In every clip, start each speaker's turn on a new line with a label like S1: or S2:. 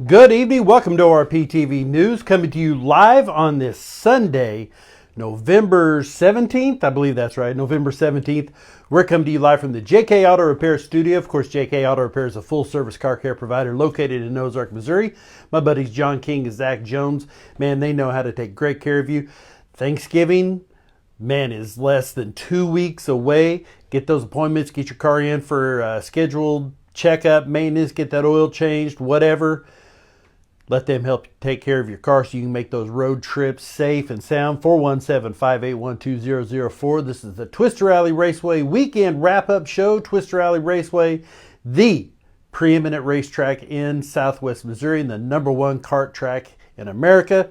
S1: Good evening. Welcome to ORP TV News, coming to you live on this Sunday, November 17th. I believe that's right, November 17th. We're coming to you live from the JK Auto Repair Studio. Of course, JK Auto Repair is a full-service car care provider located in Ozark, Missouri. My buddies John King and Zach Jones, man, they know how to take great care of you. Thanksgiving, man, is less than 2 weeks away. Get those appointments, get your car in for scheduled checkup, maintenance, get that oil changed, whatever. Let them help take care of your car so you can make those road trips safe and sound. 417-581-2004. This is the Twister Alley Raceway weekend wrap-up show. Twister Alley Raceway, the preeminent racetrack in Southwest Missouri and the #1 kart track in America,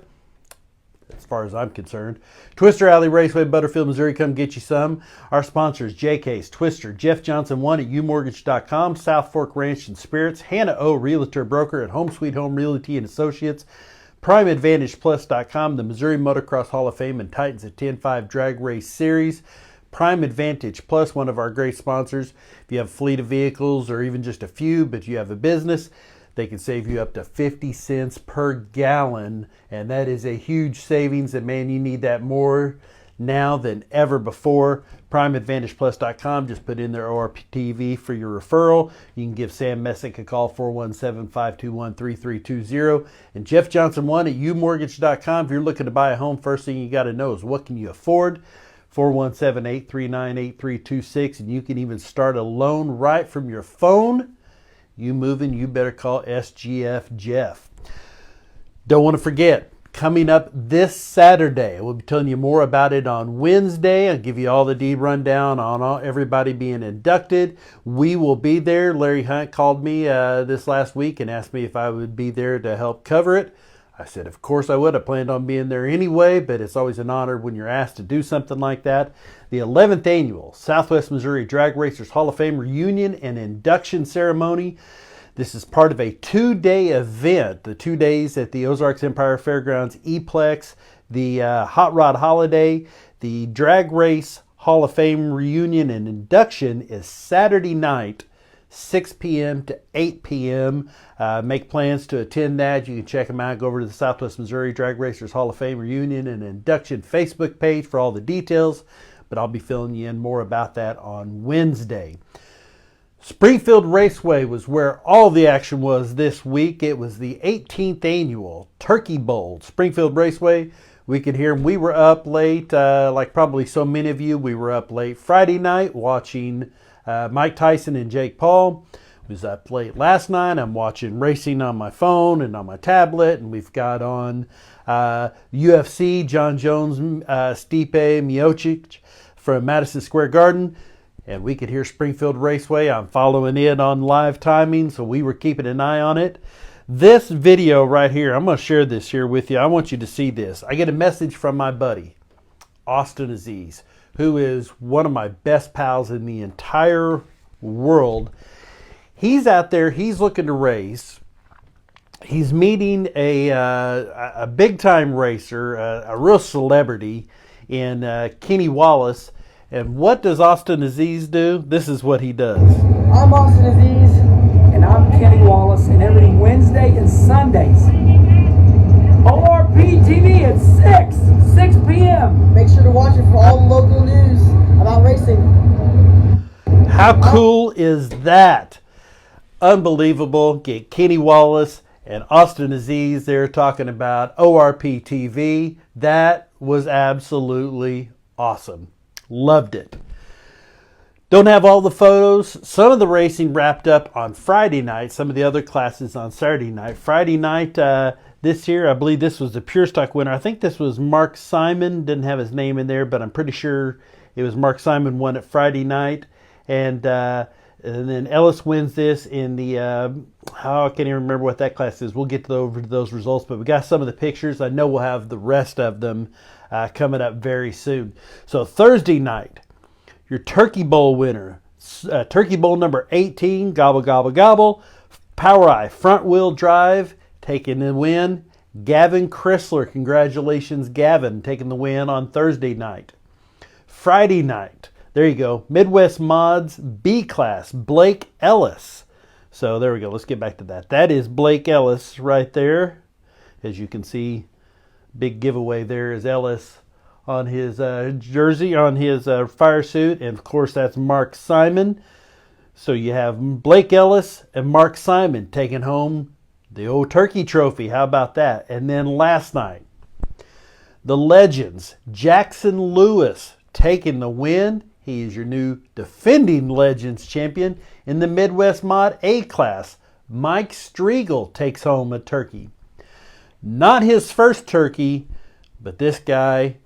S1: as far as I'm concerned. Twister Alley Raceway, Butterfield, Missouri. Come get you some. Our sponsors, JK's, Twister, Jeff Johnson 1 at umortgage.com, South Fork Ranch and Spirits, Hannah O Realtor Broker at Home Sweet Home Realty and Associates, PrimeAdvantagePlus.com, the Missouri Motocross Hall of Fame and Titans at 10-5 Drag Race Series, Prime Advantage Plus, one of our great sponsors. If you have a fleet of vehicles or even just a few, but you have a business, they can save you up to 50 cents per gallon, and that is a huge savings, and man, you need that more now than ever before. PrimeAdvantagePlus.com, just put in their ORPTV for your referral. You can give Sam Messick a call, 417-521-3320. And Jeff Johnson 1 at umortgage.com. If you're looking to buy a home, first thing you got to know is what can you afford? 417-839-8326, and you can even start a loan right from your phone. You moving, you better call SGF Jeff. Don't want to forget, coming up this Saturday, we'll be telling you more about it on Wednesday. I'll give you all the rundown on everybody being inducted. We will be there. Larry Hunt called me this last week and asked me if I would be there to help cover it. I said, of course I would. I planned on being there anyway, but it's always an honor when you're asked to do something like that. The 11th annual Southwest Missouri Drag Racers Hall of Fame reunion and induction ceremony. This is part of a 2-day event, the 2 days at the Ozarks Empire Fairgrounds E-Plex, the Hot Rod Holiday, the Drag Race Hall of Fame reunion and induction is Saturday night, 6 p.m. to 8 p.m. Make plans to attend that. You can check them out. Go over to the Southwest Missouri Drag Racers Hall of Fame Reunion and Induction Facebook page for all the details. But I'll be filling you in more about that on Wednesday. Springfield Raceway was where all the action was this week. It was the 18th annual Turkey Bowl. Springfield Raceway, we could hear them. We were up late, like probably so many of you. We were up late Friday night watching Mike Tyson and Jake Paul. Was up late last night. I'm watching racing on my phone and on my tablet, and we've got on UFC, John Jones, Stipe Miocic from Madison Square Garden, and we could hear Springfield Raceway. I'm following it on live timing, so we were keeping an eye on it. This video right here, I'm going to share this here with you. I want you to see this. I get a message from my buddy, Austin Azeez, who is one of my best pals in the entire world. He's out there, he's looking to race. He's meeting a big-time racer, a real celebrity in Kenny Wallace. And what does Austin Azeez do? This is what he does.
S2: I'm Austin Azeez, and I'm Kenny Wallace, and every Wednesday and Sundays, ORP TV at 6 p.m.
S3: Make sure to watch it for all the local news about racing.
S1: How cool is that? Unbelievable. Get Kenny Wallace and Austin Azeez there talking about ORP TV. That was absolutely awesome. Loved it. Don't have all the photos. Some of the racing wrapped up on Friday night. Some of the other classes on Saturday night. Friday night this year, I believe this was the Pure Stock winner. I think this was Mark Simon. Didn't have his name in there, but I'm pretty sure it was Mark Simon won it Friday night. And then Ellis wins this in the, I can't even remember what that class is. We'll get over to those results, but we got some of the pictures. I know we'll have the rest of them coming up very soon. So Thursday night, your Turkey Bowl winner, Turkey Bowl number 18, Gobble Gobble Gobble, Power Eye front wheel drive, taking the win. Gavin Chrysler, congratulations Gavin, taking the win on Thursday night. Friday night, there you go, Midwest Mods B class, Blake Ellis So there we go. Let's get back to that. That is Blake Ellis right there. As you can see, big giveaway there is Ellis on his jersey, on his fire suit. And, of course, that's Mark Simon. So you have Blake Ellis and Mark Simon taking home the old turkey trophy. How about that? And then last night, the legends, Jackson Lewis taking the win. He is your new defending Legends champion in the Midwest Mod A class. Mike Striegel takes home a turkey. Not his first turkey, but this guy,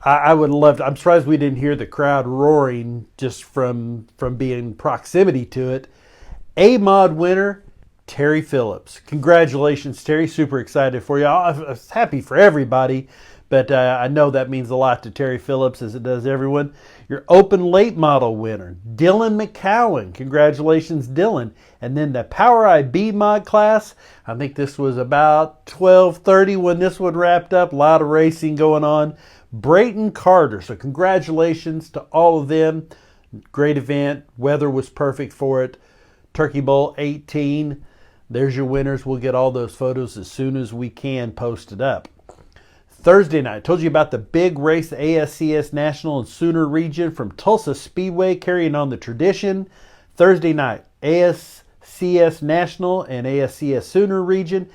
S1: I would love to. I'm surprised we didn't hear the crowd roaring just from being proximity to it. A Mod winner, Terry Phillips. Congratulations, Terry. Super excited for you. I was happy for everybody. But I know that means a lot to Terry Phillips, as it does everyone. Your open late model winner, Dylan McCowan. Congratulations, Dylan. And then the Power IB mod class. I think this was about 12:30 when this one wrapped up. A lot of racing going on. Brayton Carter. So congratulations to all of them. Great event. Weather was perfect for it. Turkey Bowl 18. There's your winners. We'll get all those photos as soon as we can posted up. Thursday night, I told you about the big race, the ASCS National and Sooner region from Tulsa Speedway, carrying on the tradition. Thursday night, ASCS National and ASCS Sooner region.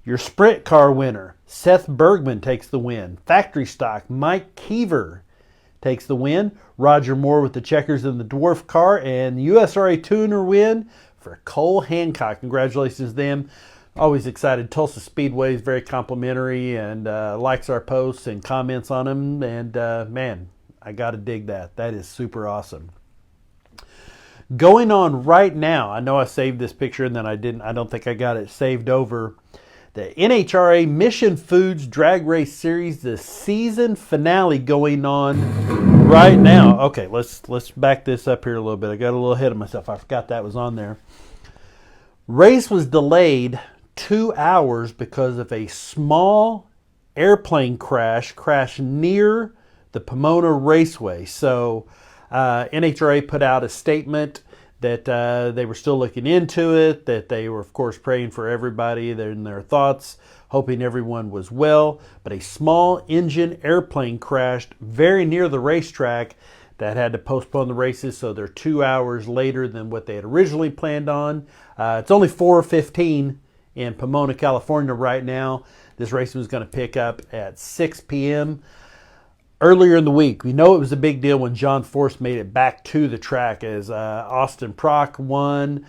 S1: Your sprint car winner, Seth Bergman, takes the win. Factory stock, Mike Keever takes the win. Roger Moore with the checkers in the dwarf car, and USRA Tuner win for Cole Hancock. Congratulations to them. Always excited. Tulsa Speedway is very complimentary and likes our posts and comments on them. And man, I got to dig that. That is super awesome. Going on right now, I know I saved this picture and then I didn't. I don't think I got it saved over. The NHRA Mission Foods Drag Race Series, the season finale going on right now. Okay, let's back this up here a little bit. I got a little ahead of myself. I forgot that was on there. Race was delayed 2 hours because of a small airplane crash near the Pomona Raceway. So NHRA put out a statement that they were still looking into it, that they were, of course, praying for everybody in their thoughts, hoping everyone was well. But a small engine airplane crashed very near the racetrack that had to postpone the races, so they're 2 hours later than what they had originally planned on. It's only 4:15 in Pomona, California right now. This race was going to pick up at 6 p.m. Earlier in the week, we know it was a big deal when John Force made it back to the track, as Austin Prock won,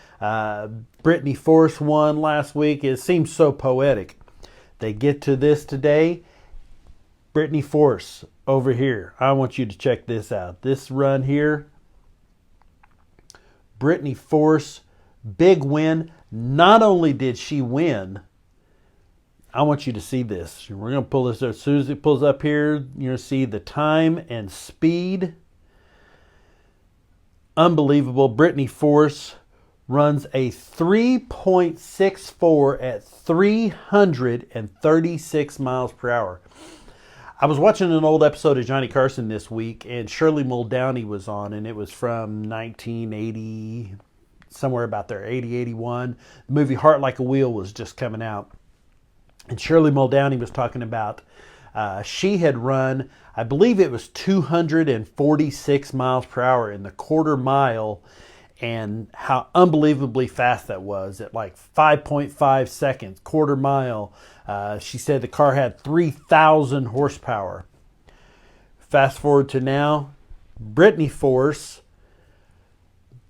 S1: Brittany Force won last week. It seems so poetic. They get to this today. Brittany Force over here. I want you to check this out. This run here, Brittany Force, big win. Not only did she win, I want you to see this. We're going to pull this up. As soon as it pulls up here, you're going to see the time and speed. Unbelievable. Brittany Force runs a 3.64 at 336 miles per hour. I was watching an old episode of Johnny Carson this week, and Shirley Muldowney was on, and it was from 1980, somewhere about there, 80, 81. The movie Heart Like a Wheel was just coming out. And Shirley Muldowney was talking about she had run, I believe it was 246 miles per hour in the quarter mile, and how unbelievably fast that was at like 5.5 seconds, quarter mile. She said the car had 3,000 horsepower. Fast forward to now, Brittany Force,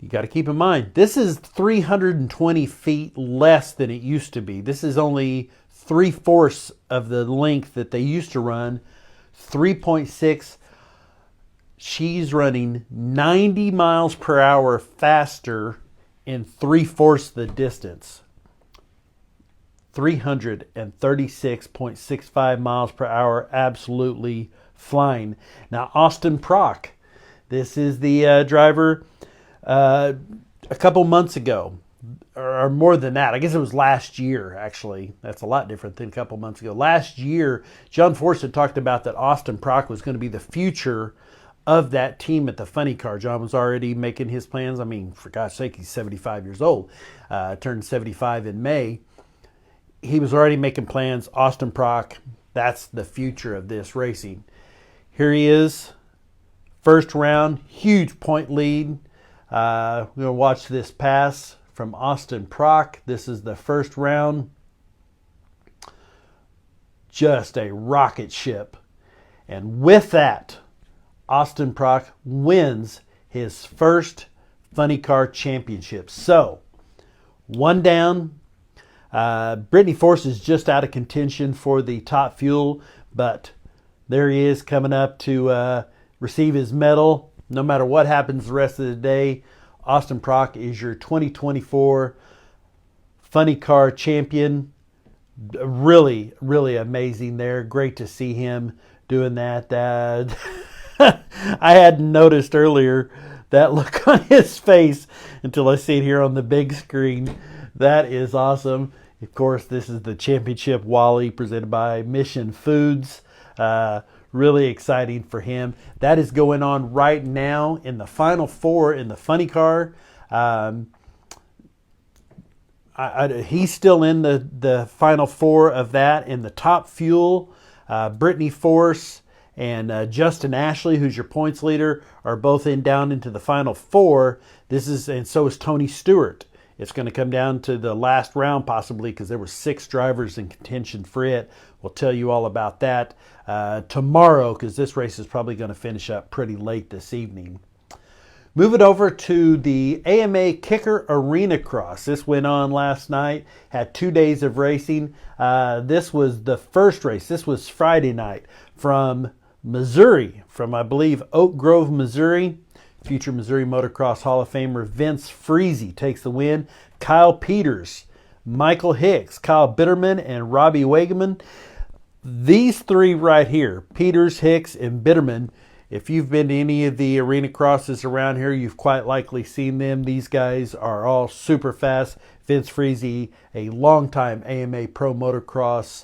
S1: you got to keep in mind, this is 320 feet less than it used to be. This is only 3/4 of the length that they used to run, 3.6. She's running 90 miles per hour faster in 3/4 the distance. 336.65 miles per hour, absolutely flying. Now, Austin Prock, this is the driver a couple months ago, or more than that. I guess it was last year, actually. That's a lot different than a couple months ago. Last year, John Force had talked about that Austin Prock was going to be the future of that team at the Funny Car. John was already making his plans. I mean, for God's sake, he's 75 years old. Turned 75 in May. He was already making plans. Austin Prock, that's the future of this racing. Here he is. First round, huge point lead. We're going to watch this pass from Austin Prock. This is the first round. Just a rocket ship. And with that, Austin Prock wins his first Funny Car Championship. So, one down. Brittany Force is just out of contention for the top fuel, but there he is coming up to receive his medal. No matter what happens the rest of the day, Austin Prock is your 2024 Funny Car Champion. Really, really amazing there. Great to see him doing that. I hadn't noticed earlier that look on his face until I see it here on the big screen. That is awesome. Of course, this is the championship Wally presented by Mission Foods. Really exciting for him. That is going on right now in the Final Four in the Funny Car. He's still in the Final Four of that. In the top fuel, Brittany Force and Justin Ashley, who's your points leader, are both down into the Final Four. And so is Tony Stewart. It's going to come down to the last round possibly because there were 6 drivers in contention for it. We'll tell you all about that tomorrow because this race is probably going to finish up pretty late this evening. Moving over to the AMA Kicker Arenacross. This went on last night, had 2 days of racing. This was the first race. This was Friday night from Missouri, from I believe Oak Grove, Missouri. Future Missouri Motocross Hall of Famer Vince Freese takes the win. Kyle Peters, Michael Hicks, Kyle Bitterman, and Robbie Wageman. These 3 right here, Peters, Hicks, and Bitterman, if you've been to any of the arena crosses around here, you've quite likely seen them. These guys are all super fast. Vince Freese, a longtime AMA Pro Motocross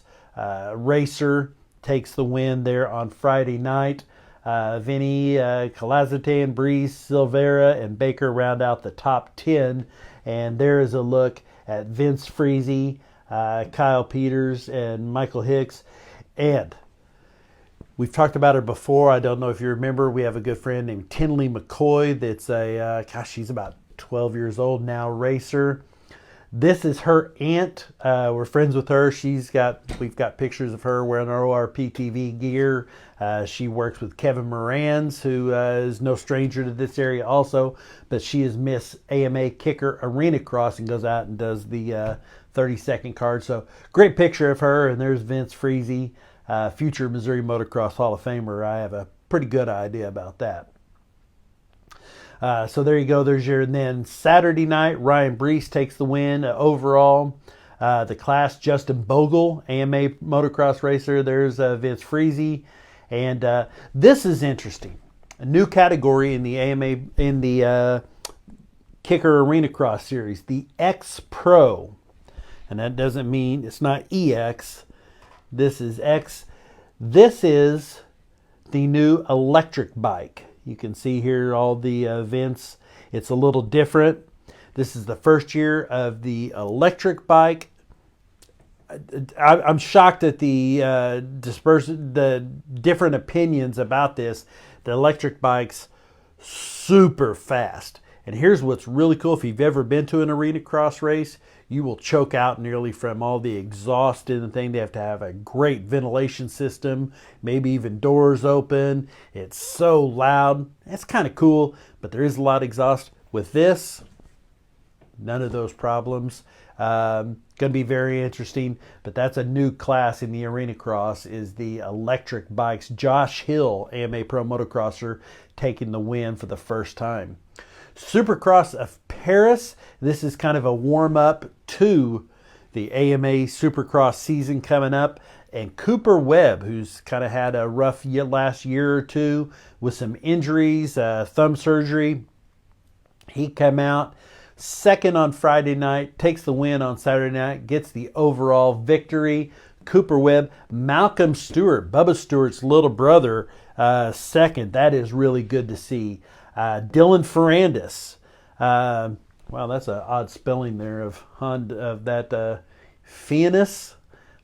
S1: racer, takes the win there on Friday night. Vinny, Calazate, Breeze, Silvera, and Baker round out the top 10. And there is a look at Vince Freese, Kyle Peters, and Michael Hicks. And we've talked about her before. I don't know if you remember. We have a good friend named Tinley McCoy that's she's about 12 years old now, racer. This is her aunt. We're friends with her. We've got pictures of her wearing our ORPTV gear. She works with Kevin Morans, who is no stranger to this area also, but she is Miss AMA Kicker Arenacross and goes out and does the 30-second card. So great picture of her, and there's Vince Freese, future Missouri Motocross Hall of Famer. I have a pretty good idea about that. So there you go. And then Saturday night, Ryan Brees takes the win overall. The class, Justin Bogle, AMA motocross racer. There's Vince Freese. And this is interesting. A new category in the AMA, in the Kicker Arenacross series, the X Pro. And that doesn't mean it's not EX. This is X. This is the new electric bike. You can see here all the events. It's a little different. This is the first year of the electric bike. I'm shocked at the different opinions about this. The electric bike's super fast. And here's what's really cool. If you've ever been to an arena cross race, you will choke out nearly from all the exhaust in the thing. They have to have a great ventilation system, maybe even doors open. It's so loud. It's kind of cool, but there is a lot of exhaust. With this, none of those problems. Going to be very interesting, but that's a new class in the arena cross is the electric bikes. Josh Hill, AMA Pro Motocrosser, taking the win for the first time. Supercross of Paris. This is kind of a warm-up to the AMA Supercross season coming up. And Cooper Webb, who's kind of had a rough last year or two with some injuries, thumb surgery. He came out second on Friday night, takes the win on Saturday night, gets the overall victory. Cooper Webb, Malcolm Stewart, Bubba Stewart's little brother, second. That is really good to see. Dylan Ferrandis. Wow, that's an odd spelling there of that Fiennes.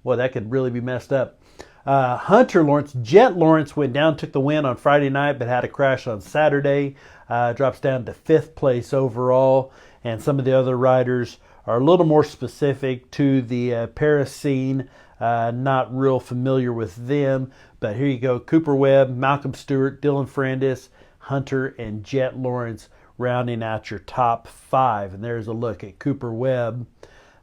S1: Boy, that could really be messed up. Hunter Lawrence, Jet Lawrence went down, took the win on Friday night, but had a crash on Saturday. Drops down to 5th place overall. And some of the other riders are a little more specific to the Paris scene. Not real familiar with them. But here you go. Cooper Webb, Malcolm Stewart, Dylan Ferrandis, Hunter, and Jet Lawrence rounding out your top 5. And there's a look at Cooper Webb,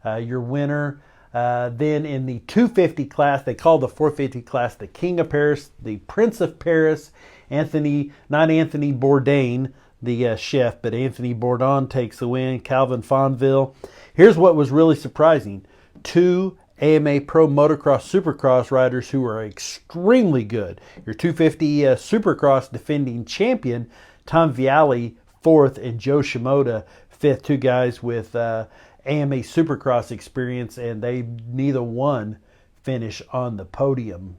S1: your winner. Then in the 250 class, they call the 450 class the King of Paris, the Prince of Paris. Not Anthony Bourdain, the chef, but Anthony Bourdain takes the win. Calvin Fonville. Here's what was really surprising. 2 AMA Pro Motocross Supercross riders who are extremely good. Your 250 Supercross defending champion, Tom Vialli, 4th, and Joe Shimoda, 5th. 2 guys with AMA Supercross experience, and neither one finish on the podium.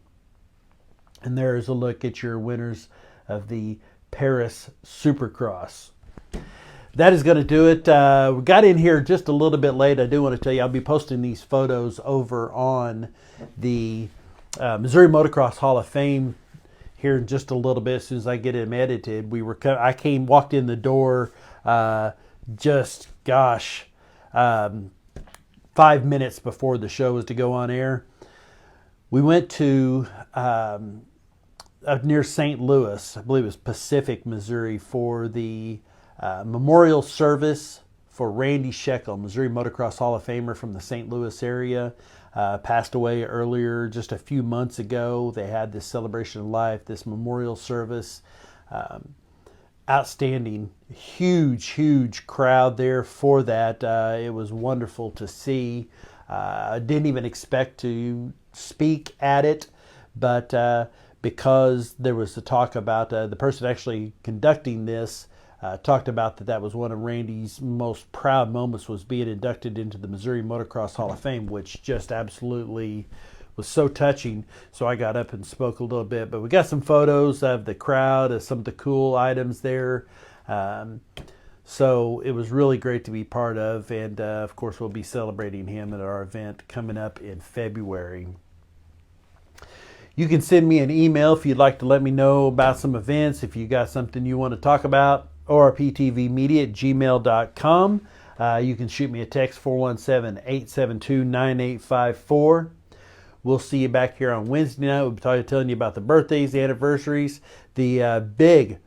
S1: And there's a look at your winners of the Paris Supercross. That is going to do it. We got in here just a little bit late. I do want to tell you, I'll be posting these photos over on the Missouri Motocross Hall of Fame here in just a little bit. As soon as I get them edited, walked in the door 5 minutes before the show was to go on air. We went to up near St. Louis, I believe it was Pacific, Missouri, for the memorial service for Randy Sheckle, Missouri Motocross Hall of Famer from the St. Louis area. Passed away earlier, just a few months ago. They had this celebration of life, this memorial service. Outstanding, huge crowd there for that. It was wonderful to see. I didn't even expect to speak at it, but because there was the talk about the person actually conducting this, talked about that was one of Randy's most proud moments, was being inducted into the Missouri Motocross Hall of Fame, which just absolutely was so touching. So I got up and spoke a little bit, but we got some photos of the crowd, of some of the cool items there. So it was really great to be part of, and of course we'll be celebrating him at our event coming up in February. You can send me an email if you'd like to let me know about some events, if you got something you want to talk about, orptvmedia@gmail.com. You can shoot me a text, 417-872-9854. We'll see you back here on Wednesday night. We'll be telling you about the birthdays, the anniversaries, the big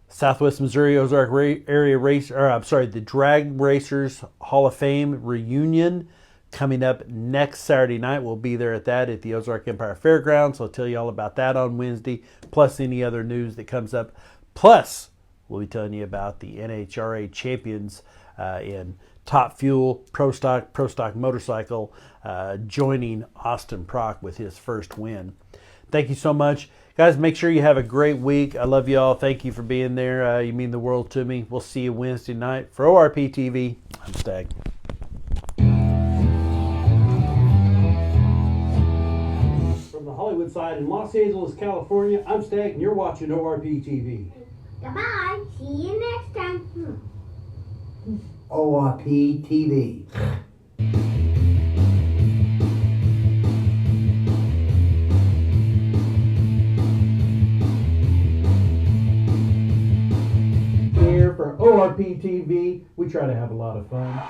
S1: Southwest Missouri Ozark area race, the Drag Racers Hall of Fame reunion coming up next Saturday night. We'll be there at the Ozark Empire Fairgrounds. I'll tell you all about that on Wednesday, plus any other news that comes up. Plus, we'll be telling you about the NHRA champions in Top Fuel Pro Stock Motorcycle joining Austin Prock with his first win. Thank you so much. Guys, make sure you have a great week. I love you all. Thank you for being there. You mean the world to me. We'll see you Wednesday night. For ORP TV, I'm Stag. From the Hollywood side in Los Angeles, California, I'm Stag, and you're watching ORP TV.
S4: Goodbye. See you next time.
S5: ORP TV.
S1: Here for ORP TV, we try to have a lot of fun.